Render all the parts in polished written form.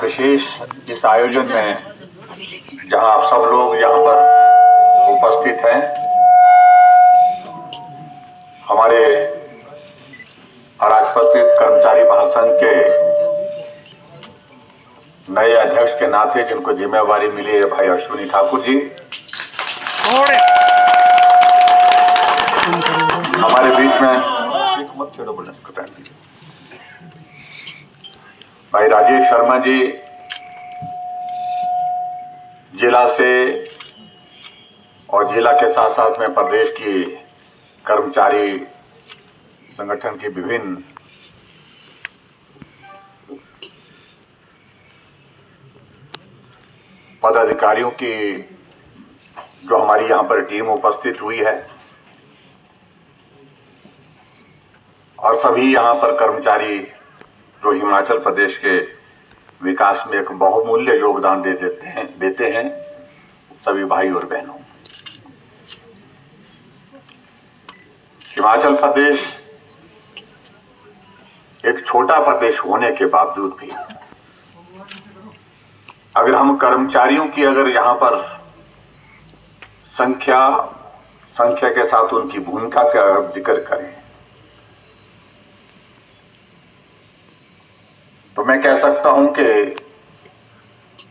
विशेष इस आयोजन में जहां आप सब लोग यहाँ पर उपस्थित हैं, हमारे अराजपत्रित कर्मचारी महासंघ के नए अध्यक्ष के नाते जिनको जिम्मेवारी मिली है भाई अश्विनी ठाकुर जी, हमारे बीच में भाई राजेश शर्मा जी जिला से और जिला के साथ साथ में प्रदेश की कर्मचारी संगठन की विभिन्न पदाधिकारियों की जो हमारी यहां पर टीम उपस्थित हुई है और सभी यहां पर कर्मचारी जो हिमाचल प्रदेश के विकास में एक बहुमूल्य योगदान देते हैं सभी भाई और बहनों। हिमाचल प्रदेश एक छोटा प्रदेश होने के बावजूद भी अगर हम कर्मचारियों की अगर यहां पर संख्या के साथ उनकी भूमिका का जिक्र करें तो मैं कह सकता हूं कि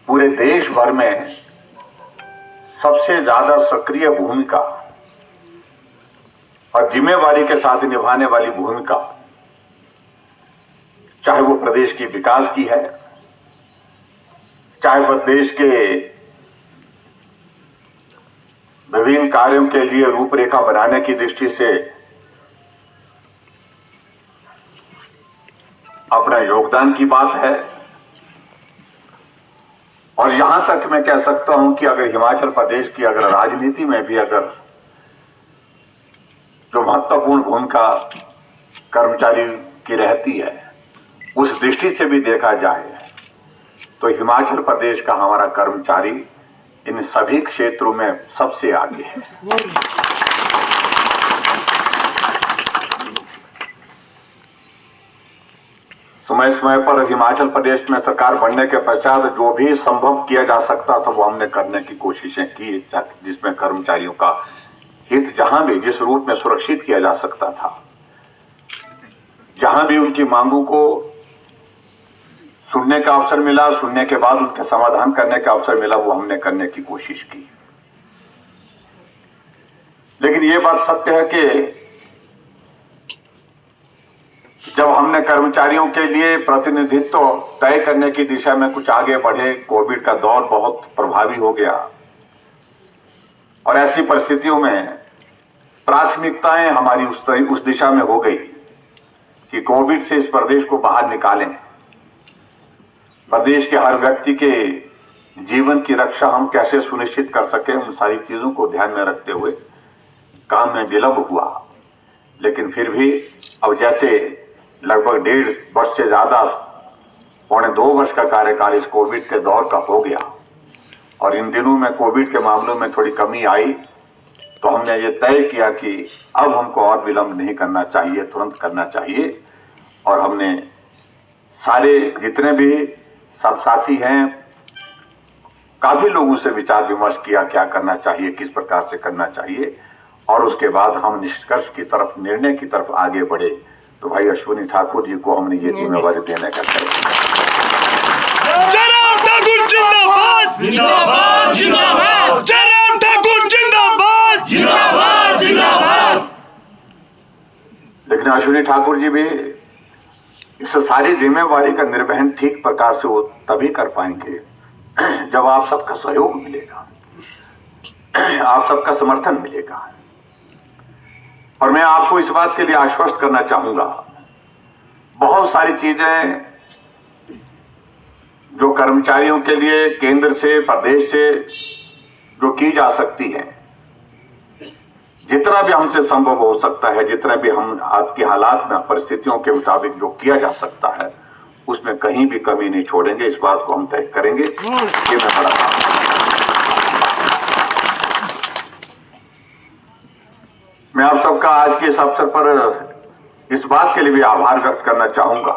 पूरे देश भर में सबसे ज्यादा सक्रिय भूमिका और जिम्मेवारी के साथ निभाने वाली भूमिका चाहे वो प्रदेश की विकास की है, चाहे प्रदेश के विभिन्न कार्यों के लिए रूपरेखा बनाने की दृष्टि से अपना योगदान की बात है, और यहां तक मैं कह सकता हूं कि अगर हिमाचल प्रदेश की अगर राजनीति में भी अगर जो महत्वपूर्ण भूमिका कर्मचारी की रहती है उस दृष्टि से भी देखा जाए तो हिमाचल प्रदेश का हमारा कर्मचारी इन सभी क्षेत्रों में सबसे आगे है। समय समय पर हिमाचल प्रदेश में सरकार बनने के पश्चात जो भी संभव किया जा सकता था वो हमने करने की कोशिशें की, जिसमें कर्मचारियों का हित जहां भी जिस रूप में सुरक्षित किया जा सकता था, जहां भी उनकी मांगों को सुनने का अवसर मिला, सुनने के बाद उनके समाधान करने का अवसर मिला, वो हमने करने की कोशिश की। लेकिन ये बात सत्य है कि जब हमने कर्मचारियों के लिए प्रतिनिधित्व तय करने की दिशा में कुछ आगे बढ़े, कोविड का दौर बहुत प्रभावी हो गया और ऐसी परिस्थितियों में प्राथमिकताएं हमारी उस दिशा में हो गई कि कोविड से इस प्रदेश को बाहर निकालें, प्रदेश के हर व्यक्ति के जीवन की रक्षा हम कैसे सुनिश्चित कर सकें, उन सारी चीजों को ध्यान में रखते हुए काम में विलंब हुआ। लेकिन फिर भी अब जैसे लगभग 1.5 वर्ष से ज्यादा 1.25 वर्ष का कार्यकाल इस कोविड के दौर का हो गया और इन दिनों में कोविड के मामलों में थोड़ी कमी आई, तो हमने ये तय किया कि अब हमको और विलंब नहीं करना चाहिए, तुरंत करना चाहिए। और हमने सारे जितने भी सब साथी हैं, काफी लोगों से विचार विमर्श किया क्या करना चाहिए, किस प्रकार से करना चाहिए, और उसके बाद हम निष्कर्ष की तरफ, निर्णय की तरफ आगे बढ़े। तो भाई अश्विनी ठाकुर जी को हमने ये जिम्मेवारी देने का तय किया। जयराम ठाकुर जिंदाबाद, जिंदाबाद, जिंदाबाद। जयराम ठाकुर जिंदाबाद, जिंदाबाद, जिंदाबाद। लेकिन अश्विनी ठाकुर जी भी इस सारी जिम्मेवारी का निर्वहन ठीक प्रकार से वो तभी कर पाएंगे जब आप सबका सहयोग मिलेगा, आप सबका समर्थन मिलेगा। और मैं आपको इस बात के लिए आश्वस्त करना चाहूंगा, बहुत सारी चीजें जो कर्मचारियों के लिए केंद्र से, प्रदेश से जो की जा सकती है, जितना भी हमसे संभव हो सकता है, जितना भी हम आपके हालात में, परिस्थितियों के मुताबिक जो किया जा सकता है, उसमें कहीं भी कमी नहीं छोड़ेंगे। इस बात को हम तय करेंगे। ये मैं बड़ा मैं आप सबका आज के इस अवसर पर इस बात के लिए भी आभार व्यक्त करना चाहूंगा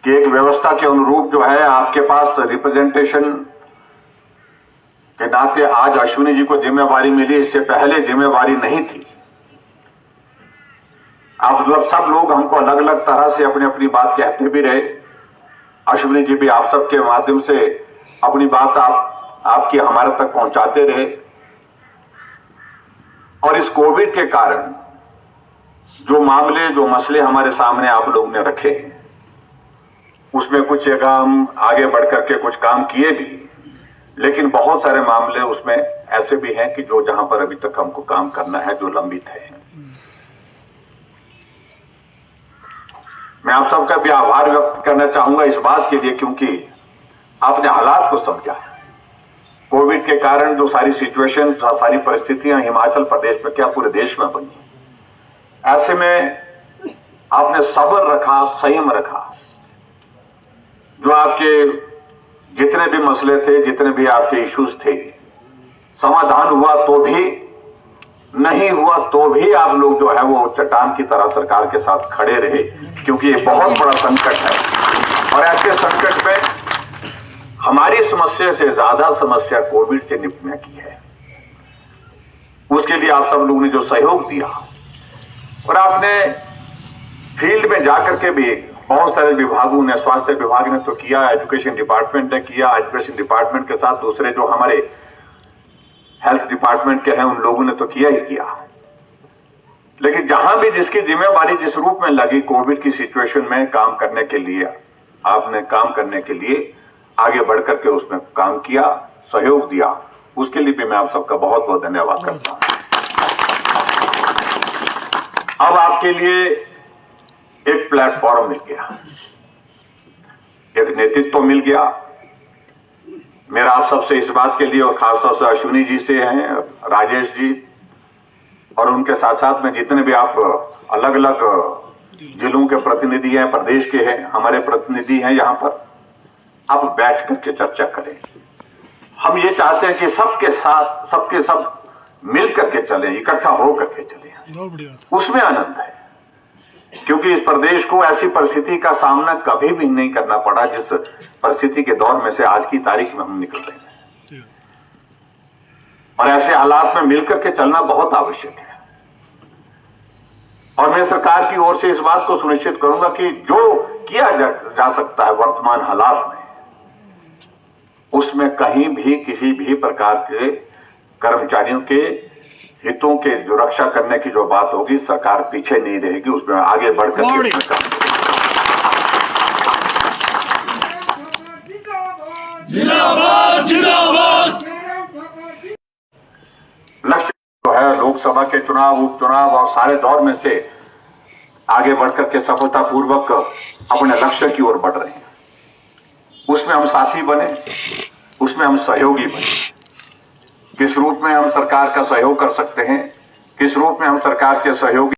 कि एक व्यवस्था के अनुरूप जो है आपके पास रिप्रेजेंटेशन के नाते आज अश्विनी जी को जिम्मेवारी मिली, इससे पहले जिम्मेवारी नहीं थी। आप मतलब सब लोग हमको अलग अलग तरह से अपनी अपनी बात कहते भी रहे। अश्विनी जी भी आप सबके माध्यम से अपनी बात आपकी हमारे तक पहुंचाते रहे। और इस कोविड के कारण जो मामले जो मसले हमारे सामने आप लोग ने रखे, उसमें कुछ जगह हम आगे बढ़कर के कुछ काम किए भी, लेकिन बहुत सारे मामले उसमें ऐसे भी हैं कि जो जहां पर अभी तक हमको काम करना है, जो लंबित है। मैं आप सबका भी आभार व्यक्त करना चाहूंगा इस बात के लिए, क्योंकि आपने हालात को समझा। कोविड के कारण जो सारी सिचुएशन, सारी परिस्थितियां हिमाचल प्रदेश में क्या पूरे देश में बनी, ऐसे में आपने सब्र रखा, संयम रखा। जो आपके जितने भी मसले थे, जितने भी आपके इश्यूज थे, समाधान हुआ तो भी, नहीं हुआ तो भी आप लोग जो है वो चट्टान की तरह सरकार के साथ खड़े रहे, क्योंकि ये बहुत बड़ा संकट है। और ऐसे संकट में हमारी समस्या से ज्यादा समस्या कोविड से निपटने की है। उसके लिए आप सब लोगों ने जो सहयोग दिया, और आपने फील्ड में जाकर के भी बहुत सारे विभागों ने, स्वास्थ्य विभाग ने तो किया, एजुकेशन डिपार्टमेंट ने किया, एजुकेशन डिपार्टमेंट के साथ दूसरे जो हमारे हेल्थ डिपार्टमेंट के हैं उन लोगों ने तो किया ही किया। लेकिन जहां भी जिसकी जिम्मेवारी जिस रूप में लगी कोविड की सिचुएशन में काम करने के लिए, आपने काम करने के लिए आगे बढ़कर के उसमें काम किया, सहयोग दिया, उसके लिए भी मैं आप सबका बहुत बहुत धन्यवाद करता हूं। अब आपके लिए एक प्लेटफॉर्म मिल गया, एक नेतृत्व मिल गया। मेरा आप सबसे इस बात के लिए, और खासतौर से अश्विनी जी से हैं, राजेश जी, और उनके साथ साथ में जितने भी आप अलग अलग जिलों के प्रतिनिधि हैं, प्रदेश के हैं, हमारे प्रतिनिधि हैं यहाँ पर, अब बैठ करके चर्चा करें। हम ये चाहते हैं कि सबके साथ सबके सब मिल करके चलें, इकट्ठा हो करके चलें, उसमें आनंद है। क्योंकि इस प्रदेश को ऐसी परिस्थिति का सामना कभी भी नहीं करना पड़ा जिस परिस्थिति के दौर में से आज की तारीख में हम निकल रहे हैं। और ऐसे हालात में मिलकर के चलना बहुत आवश्यक है। और मैं सरकार की ओर से इस बात को सुनिश्चित करूंगा कि जो किया जा सकता है वर्तमान हालात में, उसमें कहीं भी किसी भी प्रकार के कर्मचारियों के हितों के जो रक्षा करने की जो बात होगी, सरकार पीछे नहीं रहेगी, उसमें आगे बढ़कर जिंदाबाद जिंदाबाद। लक्ष्य जो है लोकसभा के चुनाव, उपचुनाव और सारे दौर में से आगे बढ़कर के सफलतापूर्वक अपने लक्ष्य की ओर बढ़ रहे हैं। उसमें हम साथी बने, उसमें हम सहयोगी बने। किस रूप में हम सरकार का सहयोग कर सकते हैं, किस रूप में हम सरकार के सहयोगी